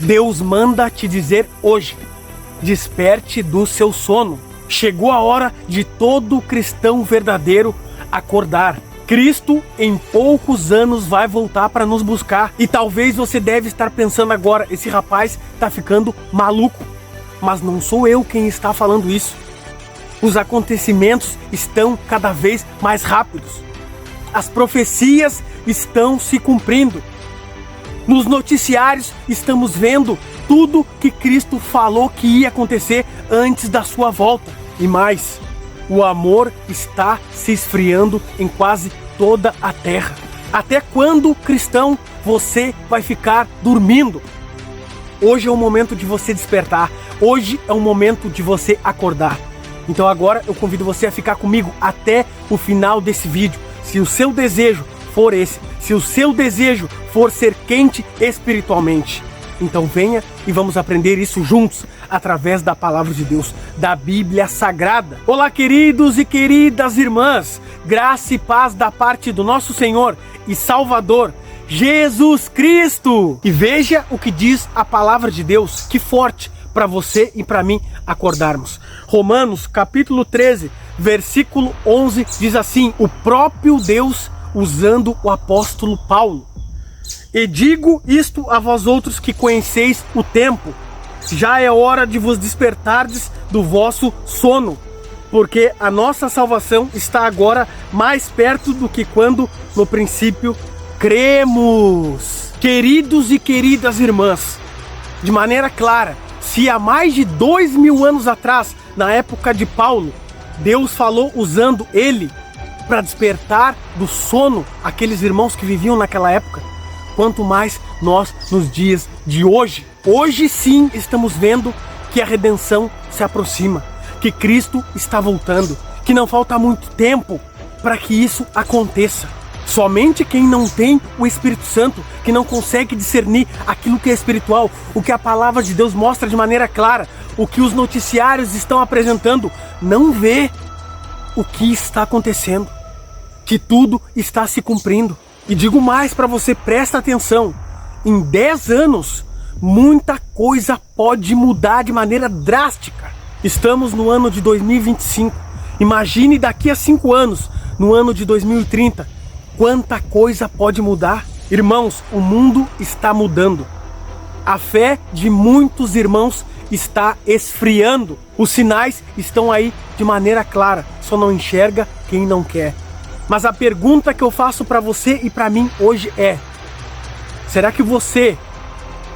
Deus manda te dizer hoje: desperte do seu sono. Chegou a hora de todo cristão verdadeiro acordar. Cristo em poucos anos vai voltar para nos buscar. E talvez você deve estar pensando agora: esse rapaz está ficando maluco. Mas não sou eu quem está falando isso. Os acontecimentos estão cada vez mais rápidos. As profecias estão se cumprindo. Nos noticiários estamos vendo tudo que Cristo falou que ia acontecer antes da sua volta. E mais, o amor está se esfriando em quase toda a terra. Até quando, cristão, você vai ficar dormindo? Hoje é o momento de você despertar. Hoje é o momento de você acordar. Então agora eu convido você a ficar comigo até o final desse vídeo. Se o seu desejo for esse, se o seu desejo for ser quente espiritualmente, então venha e vamos aprender isso juntos, através da palavra de Deus, da Bíblia Sagrada. Olá, queridos e queridas irmãs, graça e paz da parte do nosso Senhor e Salvador, Jesus Cristo. E veja o que diz a palavra de Deus, que forte para você e para mim acordarmos. Romanos capítulo 13, versículo 11 diz assim: o próprio Deus usando o apóstolo Paulo: e digo isto a vós outros que conheceis o tempo, já é hora de vos despertardes do vosso sono, porque a nossa salvação está agora mais perto do que quando no princípio cremos. Queridos e queridas irmãs, de maneira clara, se há mais de 2000 anos atrás, na época de Paulo, Deus falou usando ele para despertar do sono aqueles irmãos que viviam naquela época, quanto mais nós nos dias de hoje. Hoje sim estamos vendo que a redenção se aproxima, que Cristo está voltando, que não falta muito tempo para que isso aconteça. Somente quem não tem o Espírito Santo, que não consegue discernir aquilo que é espiritual, o que a palavra de Deus mostra de maneira clara, o que os noticiários estão apresentando, não vê o que está acontecendo, que tudo está se cumprindo. E digo mais para você, presta atenção: em 10 anos, muita coisa pode mudar de maneira drástica. Estamos no ano de 2025. Imagine daqui a 5 anos, no ano de 2030, quanta coisa pode mudar. Irmãos, o mundo está mudando. A fé de muitos irmãos está esfriando. Os sinais estão aí de maneira clara, só não enxerga quem não quer. Mas a pergunta que eu faço para você e para mim hoje é: será que você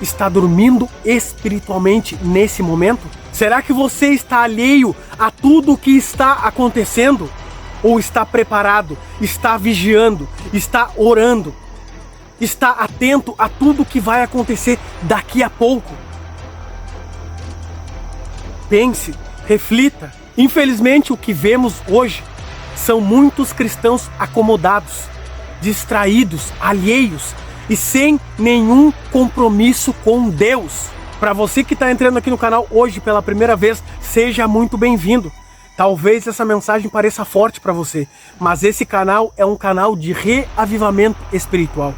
está dormindo espiritualmente nesse momento? Será que você está alheio a tudo o que está acontecendo? Ou está preparado, está vigiando, está orando, está atento a tudo que vai acontecer daqui a pouco? Pense, reflita. Infelizmente, o que vemos hoje são muitos cristãos acomodados, distraídos, alheios e sem nenhum compromisso com Deus. Para você que está entrando aqui no canal hoje pela primeira vez, seja muito bem-vindo. Talvez essa mensagem pareça forte para você, mas esse canal é um canal de reavivamento espiritual.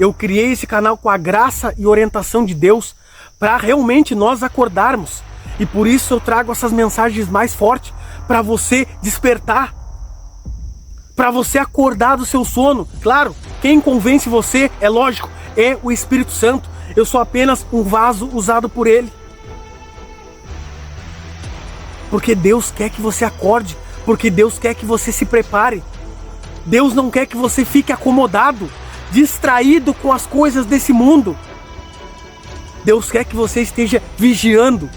Eu criei esse canal com a graça e orientação de Deus para realmente nós acordarmos. E por isso eu trago essas mensagens mais fortes para você despertar, para você acordar do seu sono. Claro, quem convence você, é lógico, é o Espírito Santo. Eu sou apenas um vaso usado por Ele. Porque Deus quer que você acorde, porque Deus quer que você se prepare. Deus não quer que você fique acomodado, distraído com as coisas desse mundo. Deus quer que você esteja vigiando,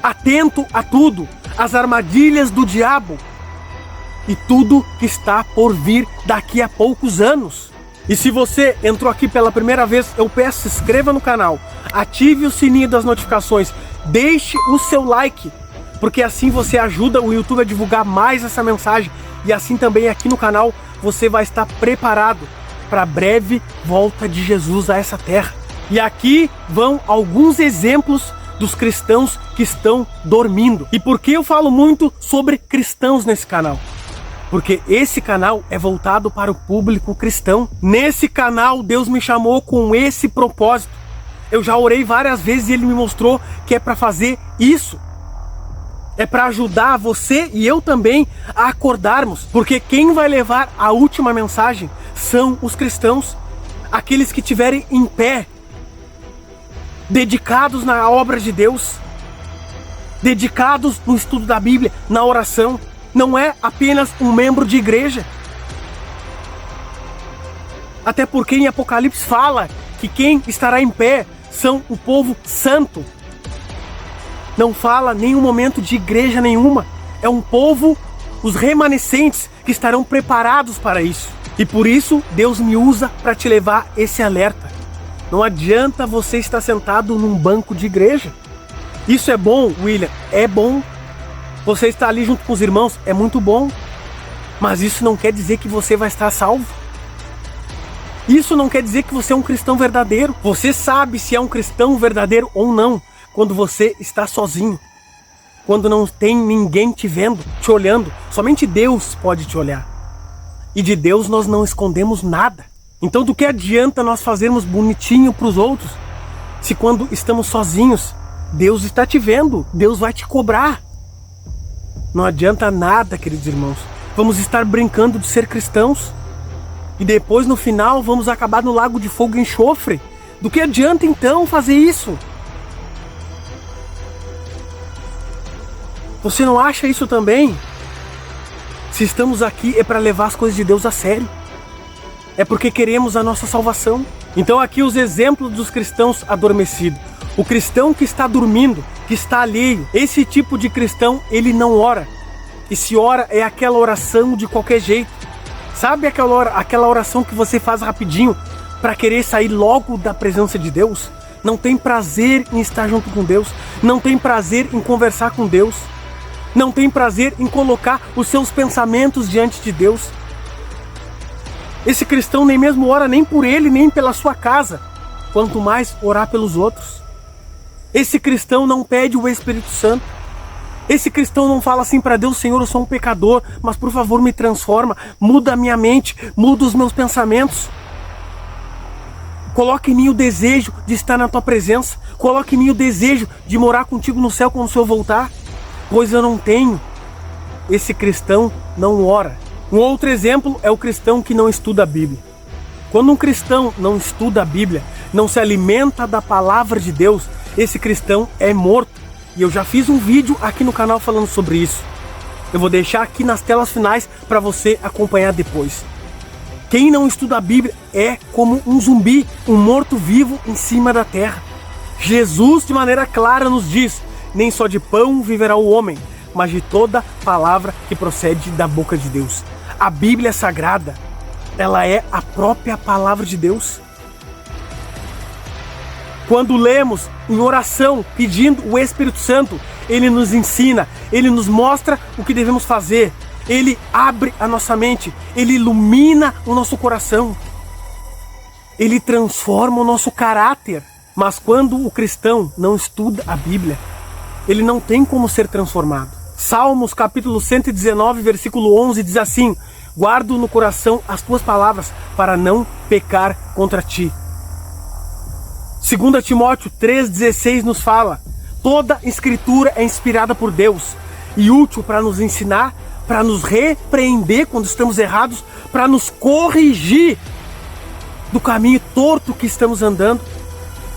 atento a tudo, às armadilhas do diabo e tudo que está por vir daqui a poucos anos. E se você entrou aqui pela primeira vez, eu peço, se inscreva no canal, ative o sininho das notificações, deixe o seu like, porque assim você ajuda o YouTube a divulgar mais essa mensagem, e assim também aqui no canal você vai estar preparado para a breve volta de Jesus a essa terra. E aqui vão alguns exemplos dos cristãos que estão dormindo. E por que eu falo muito sobre cristãos nesse canal? Porque esse canal é voltado para o público cristão. Nesse canal Deus me chamou com esse propósito, Eu já orei várias vezes e ele me mostrou que é para fazer isso. É para ajudar você e eu também a acordarmos. Porque quem vai levar a última mensagem são os cristãos. Aqueles que estiverem em pé, dedicados na obra de Deus, dedicados no estudo da Bíblia, na oração. Não é apenas um membro de igreja. Até porque em Apocalipse fala que quem estará em pé são o povo santo. Não fala nenhum momento de igreja nenhuma. É um povo, os remanescentes, que estarão preparados para isso. E por isso Deus me usa para te levar esse alerta. Não adianta você estar sentado num banco de igreja. Isso é bom, William? É bom. Você estar ali junto com os irmãos é muito bom. Mas isso não quer dizer que você vai estar salvo. Isso não quer dizer que você é um cristão verdadeiro. Você sabe se é um cristão verdadeiro ou não quando você está sozinho. Quando não tem ninguém te vendo, te olhando. Somente Deus pode te olhar. E de Deus nós não escondemos nada. Então do que adianta nós fazermos bonitinho para os outros, se quando estamos sozinhos, Deus está te vendo, Deus vai te cobrar. Não adianta nada, queridos irmãos. Vamos estar brincando de ser cristãos e depois no final vamos acabar no lago de fogo e enxofre. Do que adianta então fazer isso? Você não acha isso também? Se estamos aqui é para levar as coisas de Deus a sério. É porque queremos a nossa salvação. Então aqui os exemplos dos cristãos adormecidos. O cristão que está dormindo, que está alheio. Esse tipo de cristão, ele não ora. E se ora é aquela oração de qualquer jeito. Sabe aquela oração que você faz rapidinho para querer sair logo da presença de Deus? Não tem prazer em estar junto com Deus. Não tem prazer em conversar com Deus. Não tem prazer em colocar os seus pensamentos diante de Deus. Esse cristão nem mesmo ora nem por ele, nem pela sua casa. Quanto mais orar pelos outros. Esse cristão não pede o Espírito Santo. Esse cristão não fala assim para Deus: Senhor, eu sou um pecador, mas por favor me transforma, muda a minha mente, muda os meus pensamentos. Coloque em mim o desejo de estar na tua presença. Coloque em mim o desejo de morar contigo no céu quando o Senhor voltar. Pois eu não tenho. Esse cristão não ora. Um outro exemplo é o cristão que não estuda a Bíblia. Quando um cristão não estuda a Bíblia, não se alimenta da palavra de Deus, esse cristão é morto. E eu já fiz um vídeo aqui no canal falando sobre isso. Eu vou deixar aqui nas telas finais para você acompanhar depois. Quem não estuda a Bíblia é como um zumbi, um morto-vivo em cima da terra. Jesus, de maneira clara, nos diz: nem só de pão viverá o homem, mas de toda palavra que procede da boca de Deus. A Bíblia Sagrada, ela é a própria palavra de Deus. Quando lemos em oração, pedindo o Espírito Santo, Ele nos ensina, Ele nos mostra o que devemos fazer. Ele abre a nossa mente, Ele ilumina o nosso coração. Ele transforma o nosso caráter. Mas quando o cristão não estuda a Bíblia, ele não tem como ser transformado. Salmos capítulo 119, versículo 11 diz assim: guardo no coração as tuas palavras para não pecar contra ti. 2 Timóteo 3,16 nos fala: toda escritura é inspirada por Deus e útil para nos ensinar, para nos repreender quando estamos errados, para nos corrigir do caminho torto que estamos andando,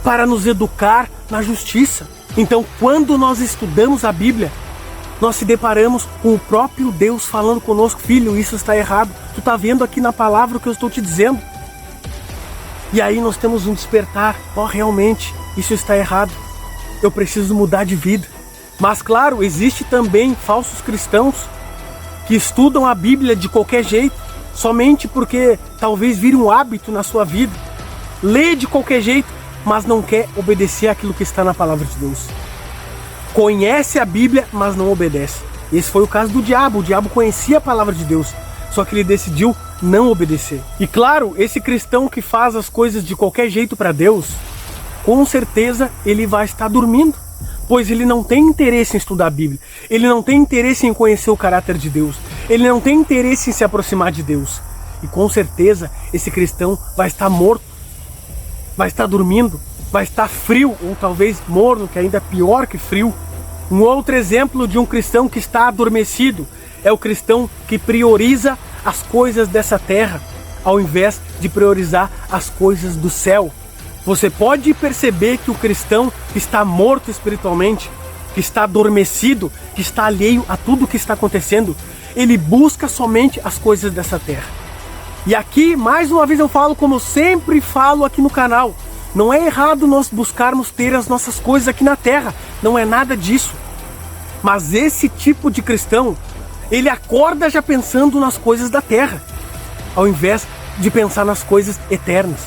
para nos educar na justiça. Então, quando nós estudamos a Bíblia, nós se deparamos com o próprio Deus falando conosco: filho, isso está errado. Tu está vendo aqui na palavra o que eu estou te dizendo? E aí nós temos um despertar: realmente, isso está errado. Eu preciso mudar de vida. Mas claro, existe também falsos cristãos que estudam a Bíblia de qualquer jeito, somente porque talvez vire um hábito na sua vida. Lê de qualquer jeito, mas não quer obedecer aquilo que está na palavra de Deus. Conhece a Bíblia, mas não obedece. Esse foi o caso do diabo. O diabo conhecia a palavra de Deus, só que ele decidiu não obedecer. E claro, esse cristão que faz as coisas de qualquer jeito para Deus, com certeza ele vai estar dormindo, pois ele não tem interesse em estudar a Bíblia. Ele não tem interesse em conhecer o caráter de Deus. Ele não tem interesse em se aproximar de Deus. E com certeza esse cristão vai estar morto, vai estar dormindo. vai estar frio, ou talvez morno, que ainda é pior que frio. Um outro exemplo de um cristão que está adormecido é o cristão que prioriza as coisas dessa terra, ao invés de priorizar as coisas do céu. Você pode perceber que o cristão que está morto espiritualmente, que está adormecido, que está alheio a tudo o que está acontecendo, ele busca somente as coisas dessa terra. E aqui, mais uma vez eu falo, como eu sempre falo aqui no canal, não é errado nós buscarmos ter as nossas coisas aqui na terra, não é nada disso. Mas esse tipo de cristão, ele acorda já pensando nas coisas da terra, ao invés de pensar nas coisas eternas.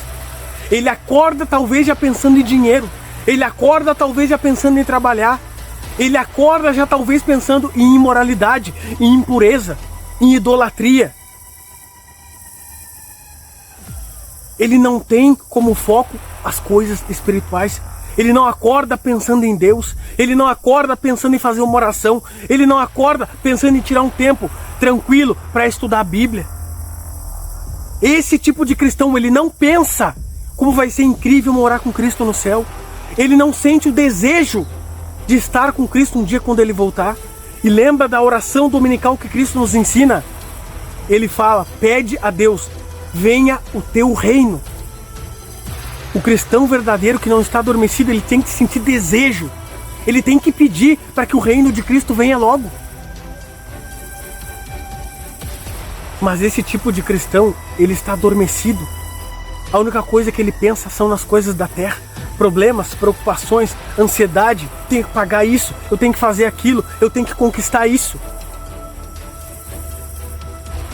Ele acorda talvez já pensando em dinheiro, ele acorda talvez já pensando em trabalhar, ele acorda já talvez pensando em imoralidade, em impureza, em idolatria. Ele não tem como foco as coisas espirituais. Ele não acorda pensando em Deus. Ele não acorda pensando em fazer uma oração. Ele não acorda pensando em tirar um tempo tranquilo para estudar a Bíblia. Esse tipo de cristão, ele não pensa como vai ser incrível morar com Cristo no céu. Ele não sente o desejo de estar com Cristo um dia quando ele voltar. E lembra da oração dominical que Cristo nos ensina? Ele fala, pede a Deus, venha o teu reino. O cristão verdadeiro que não está adormecido, ele tem que sentir desejo. Ele tem que pedir para que o reino de Cristo venha logo. Mas esse tipo de cristão, ele está adormecido. A única coisa que ele pensa são nas coisas da terra. Problemas, preocupações, ansiedade. Eu tenho que pagar isso, eu tenho que fazer aquilo, eu tenho que conquistar isso.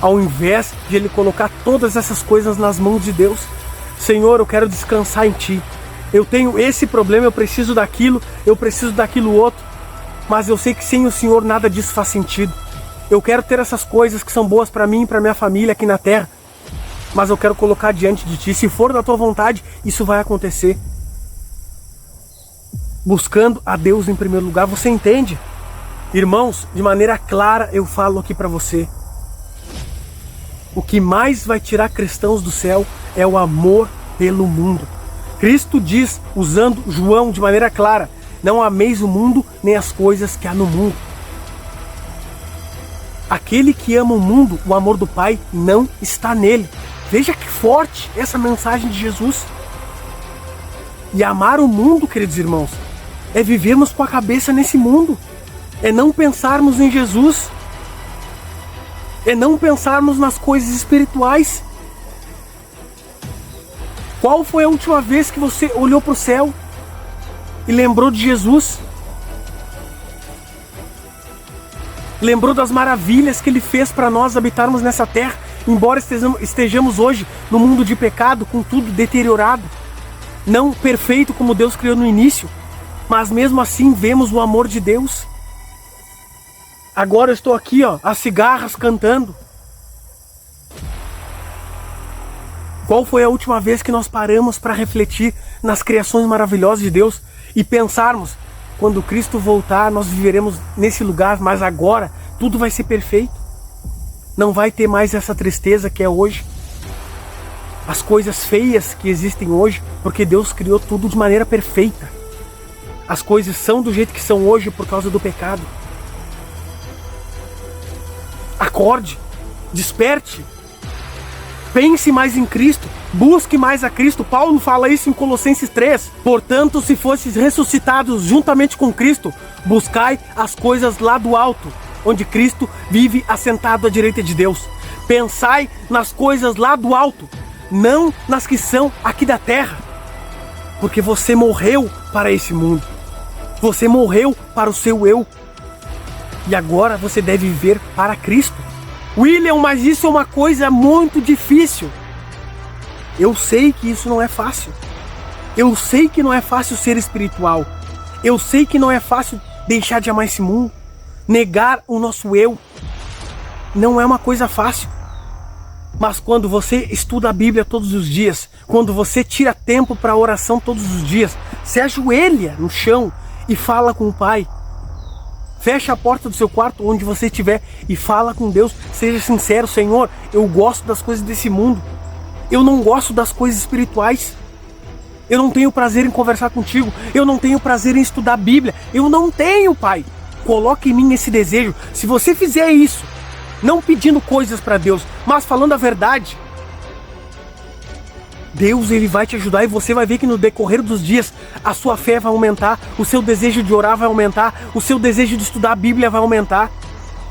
Ao invés de ele colocar todas essas coisas nas mãos de Deus. Senhor, eu quero descansar em Ti. Eu tenho esse problema, eu preciso daquilo outro. Mas eu sei que sem o Senhor nada disso faz sentido. Eu quero ter essas coisas que são boas para mim e para minha família aqui na terra. Mas eu quero colocar diante de Ti. Se for da Tua vontade, isso vai acontecer. Buscando a Deus em primeiro lugar, você entende? Irmãos, de maneira clara eu falo aqui para você. O que mais vai tirar cristãos do céu é o amor pelo mundo. Cristo diz, usando João de maneira clara, não ameis o mundo nem as coisas que há no mundo. Aquele que ama o mundo, o amor do Pai não está nele. Veja que forte essa mensagem de Jesus. E amar o mundo, queridos irmãos, é vivermos com a cabeça nesse mundo. É não pensarmos em Jesus. É não pensarmos nas coisas espirituais. Qual foi a última vez que você olhou para o céu e lembrou de Jesus? Lembrou das maravilhas que Ele fez para nós habitarmos nessa terra, embora estejamos hoje no mundo de pecado, com tudo deteriorado, não perfeito como Deus criou no início, mas mesmo assim vemos o amor de Deus. Agora eu estou aqui, as cigarras cantando. Qual foi a última vez que nós paramos para refletir nas criações maravilhosas de Deus e pensarmos, quando Cristo voltar, nós viveremos nesse lugar, mas agora tudo vai ser perfeito. Não vai ter mais essa tristeza que é hoje. As coisas feias que existem hoje, porque Deus criou tudo de maneira perfeita. As coisas são do jeito que são hoje por causa do pecado. Acorde, desperte, pense mais em Cristo, busque mais a Cristo. Paulo fala isso em Colossenses 3. Portanto, se fostes ressuscitados juntamente com Cristo, buscai as coisas lá do alto, onde Cristo vive assentado à direita de Deus. Pensai nas coisas lá do alto, não nas que são aqui da terra. Porque você morreu para esse mundo. Você morreu para o seu eu. E agora você deve viver para Cristo. William, mas isso é uma coisa muito difícil. Eu sei que isso não é fácil. Eu sei que não é fácil ser espiritual. Eu sei que não é fácil deixar de amar esse mundo. Negar o nosso eu. Não é uma coisa fácil. Mas quando você estuda a Bíblia todos os dias, quando você tira tempo para oração todos os dias, se ajoelha no chão e fala com o Pai. Fecha a porta do seu quarto onde você estiver e fala com Deus. Seja sincero, Senhor, eu gosto das coisas desse mundo. Eu não gosto das coisas espirituais. Eu não tenho prazer em conversar contigo. Eu não tenho prazer em estudar a Bíblia. Eu não tenho, Pai. Coloque em mim esse desejo. Se você fizer isso, não pedindo coisas para Deus, mas falando a verdade, Deus, ele vai te ajudar e você vai ver que no decorrer dos dias a sua fé vai aumentar, o seu desejo de orar vai aumentar, o seu desejo de estudar a Bíblia vai aumentar.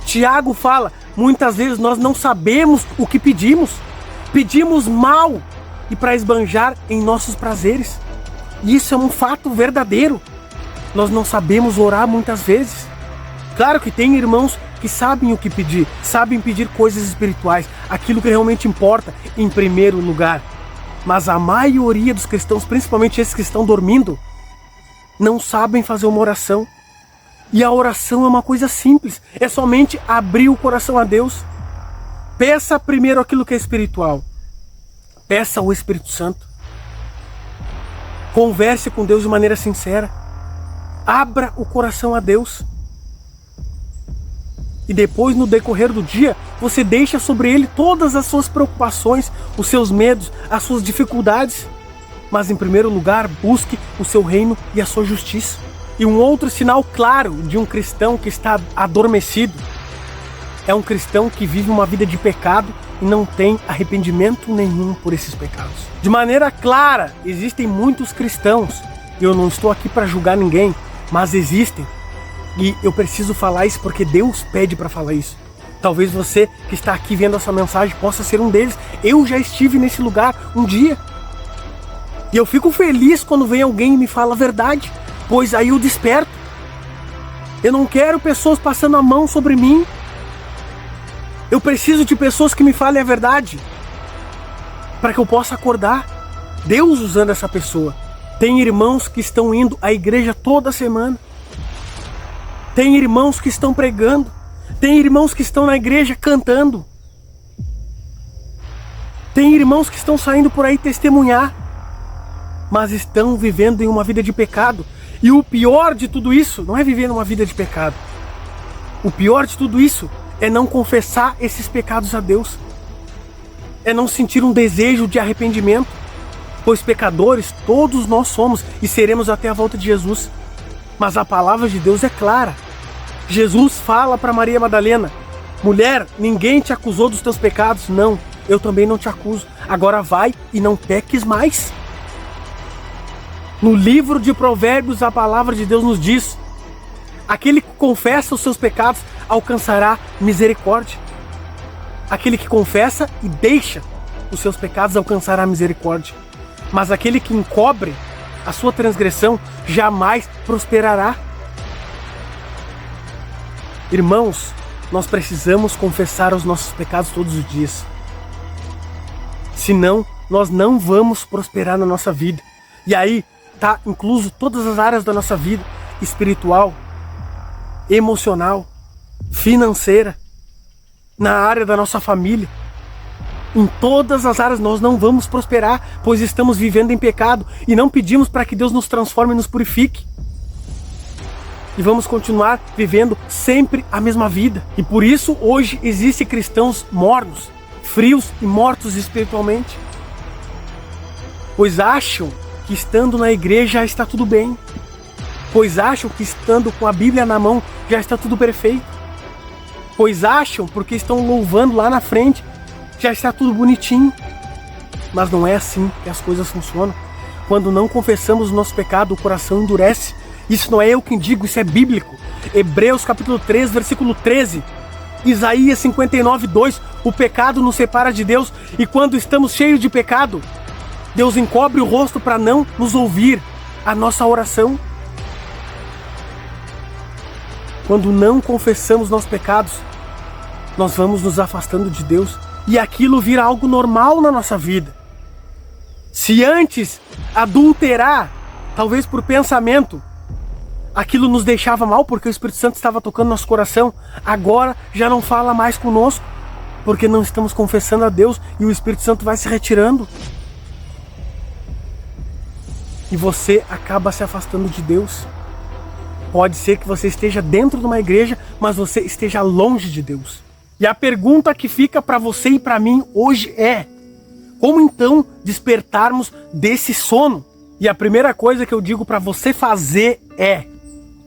Tiago fala, muitas vezes nós não sabemos o que pedimos. Pedimos mal e para esbanjar em nossos prazeres. E isso é um fato verdadeiro. Nós não sabemos orar muitas vezes. Claro que tem irmãos que sabem o que pedir, sabem pedir coisas espirituais, aquilo que realmente importa em primeiro lugar. Mas a maioria dos cristãos, principalmente esses que estão dormindo, não sabem fazer uma oração. E a oração é uma coisa simples, é somente abrir o coração a Deus. Peça primeiro aquilo que é espiritual. Peça ao Espírito Santo. Converse com Deus de maneira sincera. Abra o coração a Deus. E depois, no decorrer do dia, você deixa sobre Ele todas as suas preocupações, os seus medos, as suas dificuldades. Mas em primeiro lugar, busque o seu reino e a sua justiça. E um outro sinal claro de um cristão que está adormecido é um cristão que vive uma vida de pecado e não tem arrependimento nenhum por esses pecados. De maneira clara, existem muitos cristãos, e eu não estou aqui para julgar ninguém, mas existem. E eu preciso falar isso porque Deus pede para falar isso. Talvez você que está aqui vendo essa mensagem possa ser um deles. Eu já estive nesse lugar um dia. E eu fico feliz quando vem alguém e me fala a verdade, pois aí eu desperto. Eu não quero pessoas passando a mão sobre mim. Eu preciso de pessoas que me falem a verdade, para que eu possa acordar. Deus usando essa pessoa. Tem irmãos que estão indo à igreja toda semana. Tem irmãos que estão pregando. Tem irmãos que estão na igreja cantando. Tem irmãos que estão saindo por aí testemunhar, mas estão vivendo em uma vida de pecado. E o pior de tudo isso não é viver uma vida de pecado. O pior de tudo isso é não confessar esses pecados a Deus. É não sentir um desejo de arrependimento. Pois pecadores todos nós somos e seremos até a volta de Jesus. Mas a palavra de Deus é clara. Jesus fala para Maria Madalena: mulher, ninguém te acusou dos teus pecados? Não, eu também não te acuso. Agora vai e não peques mais. No livro de Provérbios, a palavra de Deus nos diz: aquele que confessa os seus pecados alcançará misericórdia. Aquele que confessa e deixa os seus pecados alcançará misericórdia. Mas aquele que encobre a sua transgressão jamais prosperará. Irmãos, nós precisamos confessar os nossos pecados todos os dias. Senão, nós não vamos prosperar na nossa vida. E aí está incluso todas as áreas da nossa vida: espiritual, emocional, financeira, na área da nossa família. Em todas as áreas nós não vamos prosperar, pois estamos vivendo em pecado e não pedimos para que Deus nos transforme e nos purifique. E vamos continuar vivendo sempre a mesma vida. E por isso hoje existem cristãos mornos, frios e mortos espiritualmente. Pois acham que estando na igreja já está tudo bem. Pois acham que estando com a Bíblia na mão já está tudo perfeito. Pois acham, porque estão louvando lá na frente, já está tudo bonitinho. Mas não é assim que as coisas funcionam. Quando não confessamos o nosso pecado, o coração endurece. Isso não é eu quem digo, isso é bíblico. Hebreus capítulo 3, versículo 13. Isaías 59, 2. O pecado nos separa de Deus, e quando estamos cheios de pecado, Deus encobre o rosto para não nos ouvir a nossa oração. Quando não confessamos nossos pecados, nós vamos nos afastando de Deus. E aquilo vira algo normal na nossa vida. Se antes adulterar, talvez por pensamento, aquilo nos deixava mal porque o Espírito Santo estava tocando nosso coração, agora já não fala mais conosco, porque não estamos confessando a Deus e o Espírito Santo vai se retirando. E você acaba se afastando de Deus. Pode ser que você esteja dentro de uma igreja, mas você esteja longe de Deus. E a pergunta que fica para você e para mim hoje é: como então despertarmos desse sono? E a primeira coisa que eu digo para você fazer é,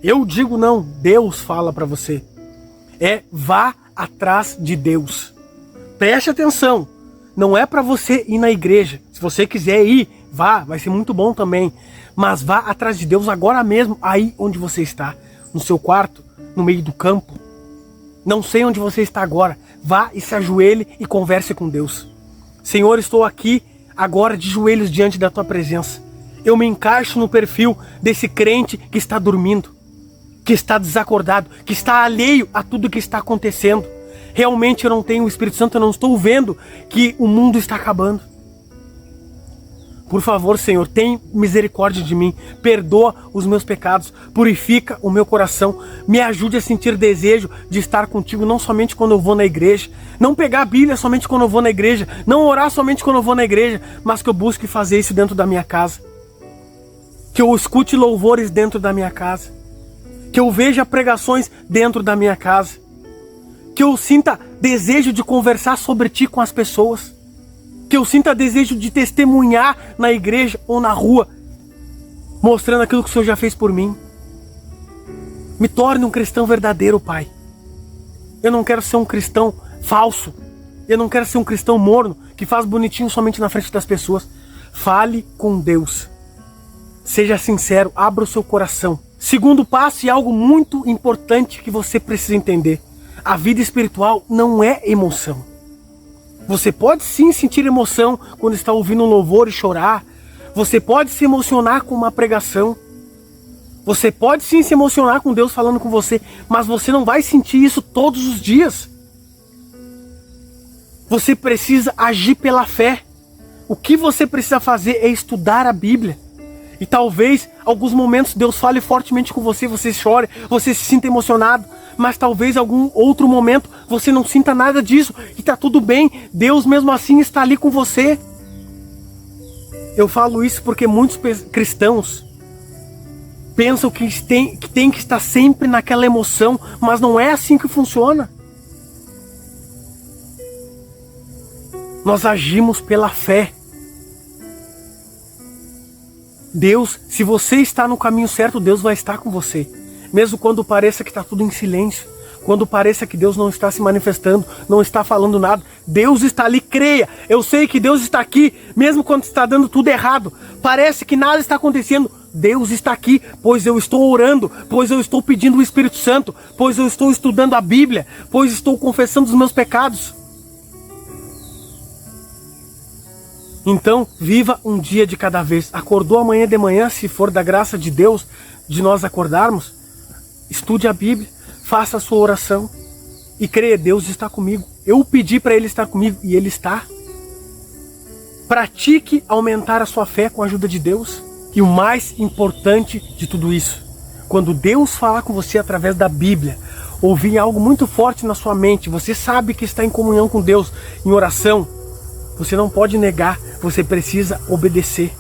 eu digo não, Deus fala para você, vá atrás de Deus. Preste atenção, não é para você ir na igreja. Se você quiser ir, vá, vai ser muito bom também. Mas vá atrás de Deus agora mesmo, aí onde você está, no seu quarto, no meio do campo. Não sei onde você está agora, vá e se ajoelhe e converse com Deus. Senhor, estou aqui agora de joelhos diante da tua presença. Eu me encaixo no perfil desse crente que está dormindo, que está desacordado, que está alheio a tudo que está acontecendo. Realmente eu não tenho o Espírito Santo, eu não estou vendo que o mundo está acabando. Por favor, Senhor, tem misericórdia de mim, perdoa os meus pecados, purifica o meu coração, me ajude a sentir desejo de estar contigo, não somente quando eu vou na igreja, não pegar a Bíblia somente quando eu vou na igreja, não orar somente quando eu vou na igreja, mas que eu busque fazer isso dentro da minha casa, que eu escute louvores dentro da minha casa, que eu veja pregações dentro da minha casa, que eu sinta desejo de conversar sobre ti com as pessoas, que eu sinta desejo de testemunhar na igreja ou na rua, mostrando aquilo que o Senhor já fez por mim. Me torne um cristão verdadeiro, Pai. Eu não quero ser um cristão falso. Eu não quero ser um cristão morno, que faz bonitinho somente na frente das pessoas. Fale com Deus. Seja sincero, abra o seu coração. Segundo passo, e algo muito importante que você precisa entender. A vida espiritual não é emoção. Você pode sim sentir emoção quando está ouvindo um louvor e chorar. Você pode se emocionar com uma pregação. Você pode sim se emocionar com Deus falando com você, mas você não vai sentir isso todos os dias. Você precisa agir pela fé. O que você precisa fazer é estudar a Bíblia. E talvez, alguns momentos, Deus fale fortemente com você, você chore, você se sinta emocionado. Mas talvez algum outro momento você não sinta nada disso. E está tudo bem, Deus mesmo assim está ali com você. Eu falo isso porque muitos cristãos pensam que tem que estar sempre naquela emoção, mas não é assim que funciona. Nós agimos pela fé. Deus, se você está no caminho certo, Deus vai estar com você. Mesmo quando pareça que está tudo em silêncio, quando pareça que Deus não está se manifestando, não está falando nada, Deus está ali, creia. Eu sei que Deus está aqui, mesmo quando está dando tudo errado. Parece que nada está acontecendo. Deus está aqui, pois eu estou orando, pois eu estou pedindo o Espírito Santo, pois eu estou estudando a Bíblia, pois estou confessando os meus pecados. Então, viva um dia de cada vez. Acordou amanhã de manhã, se for da graça de Deus, de nós acordarmos, estude a Bíblia, faça a sua oração e creia, Deus está comigo. Eu pedi para Ele estar comigo e Ele está. Pratique aumentar a sua fé com a ajuda de Deus. E o mais importante de tudo isso, quando Deus falar com você através da Bíblia, ouvir algo muito forte na sua mente, você sabe que está em comunhão com Deus, em oração, você não pode negar, você precisa obedecer.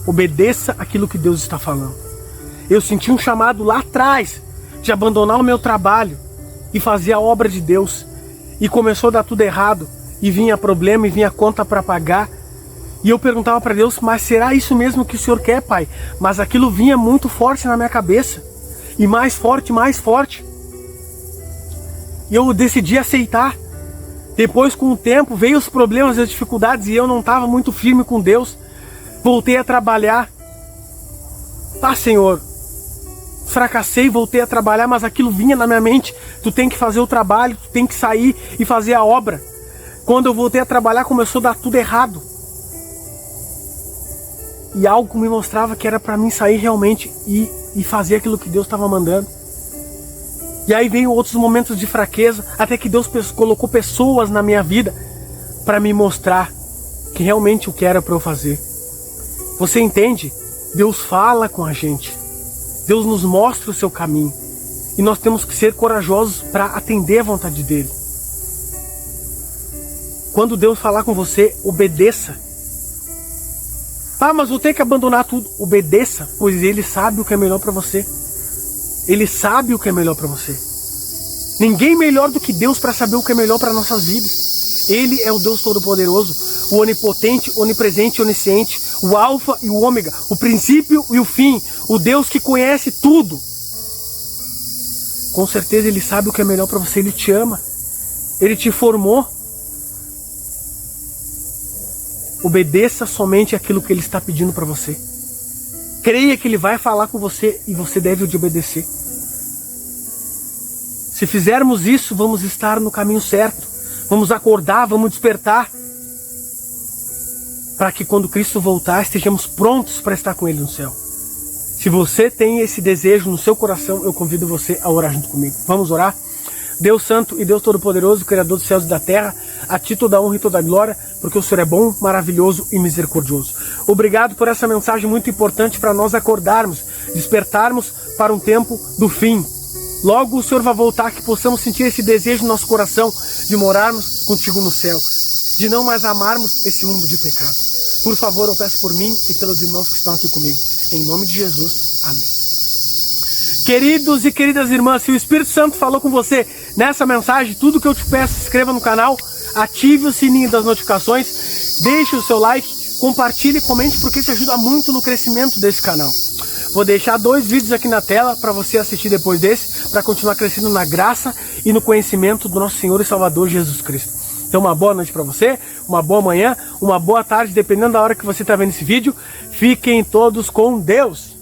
Obedeça aquilo que Deus está falando. Eu senti um chamado lá atrás de abandonar o meu trabalho e fazer a obra de Deus. E começou a dar tudo errado. E vinha problema, e vinha conta para pagar. E eu perguntava para Deus, mas será isso mesmo que o Senhor quer, Pai? Mas aquilo vinha muito forte na minha cabeça. E mais forte, mais forte. E eu decidi aceitar. Depois, com o tempo, veio os problemas, as dificuldades, e eu não estava muito firme com Deus. Voltei a trabalhar. Tá, Senhor, fracassei, voltei a trabalhar, mas aquilo vinha na minha mente. Tu tem que fazer o trabalho, tu tem que sair e fazer a obra. Quando eu voltei a trabalhar, começou a dar tudo errado. E algo me mostrava que era para mim sair realmente e fazer aquilo que Deus estava mandando. E aí veio outros momentos de fraqueza, até que Deus colocou pessoas na minha vida para me mostrar que realmente o que era para eu fazer. Você entende? Deus fala com a gente. Deus nos mostra o seu caminho. E nós temos que ser corajosos para atender a vontade dele. Quando Deus falar com você, obedeça. Ah, mas vou ter que abandonar tudo. Obedeça, pois Ele sabe o que é melhor para você. Ele sabe o que é melhor para você. Ninguém melhor do que Deus para saber o que é melhor para nossas vidas. Ele é o Deus Todo-Poderoso, o onipotente, onipresente, onisciente, o alfa e o ômega, o princípio e o fim, o Deus que conhece tudo. Com certeza Ele sabe o que é melhor para você, Ele te ama, Ele te formou. Obedeça somente aquilo que Ele está pedindo para você. Creia que Ele vai falar com você e você deve de obedecer. Se fizermos isso, vamos estar no caminho certo. Vamos acordar, vamos despertar. Para que quando Cristo voltar, estejamos prontos para estar com Ele no céu. Se você tem esse desejo no seu coração, eu convido você a orar junto comigo. Vamos orar? Deus Santo e Deus Todo-Poderoso, Criador dos céus e da terra, a Ti toda a honra e toda a glória, porque o Senhor é bom, maravilhoso e misericordioso. Obrigado por essa mensagem muito importante para nós acordarmos, despertarmos para um tempo do fim. Logo o Senhor vai voltar, que possamos sentir esse desejo no nosso coração de morarmos contigo no céu, de não mais amarmos esse mundo de pecado. Por favor, eu peço por mim e pelos irmãos que estão aqui comigo. Em nome de Jesus, amém. Queridos e queridas irmãs, se o Espírito Santo falou com você nessa mensagem, tudo que eu te peço, se inscreva no canal, ative o sininho das notificações, deixe o seu like, compartilhe e comente, porque isso ajuda muito no crescimento desse canal. Vou deixar 2 vídeos aqui na tela para você assistir depois desse, para continuar crescendo na graça e no conhecimento do nosso Senhor e Salvador Jesus Cristo. Então uma boa noite para você, uma boa manhã, uma boa tarde, dependendo da hora que você está vendo esse vídeo. Fiquem todos com Deus!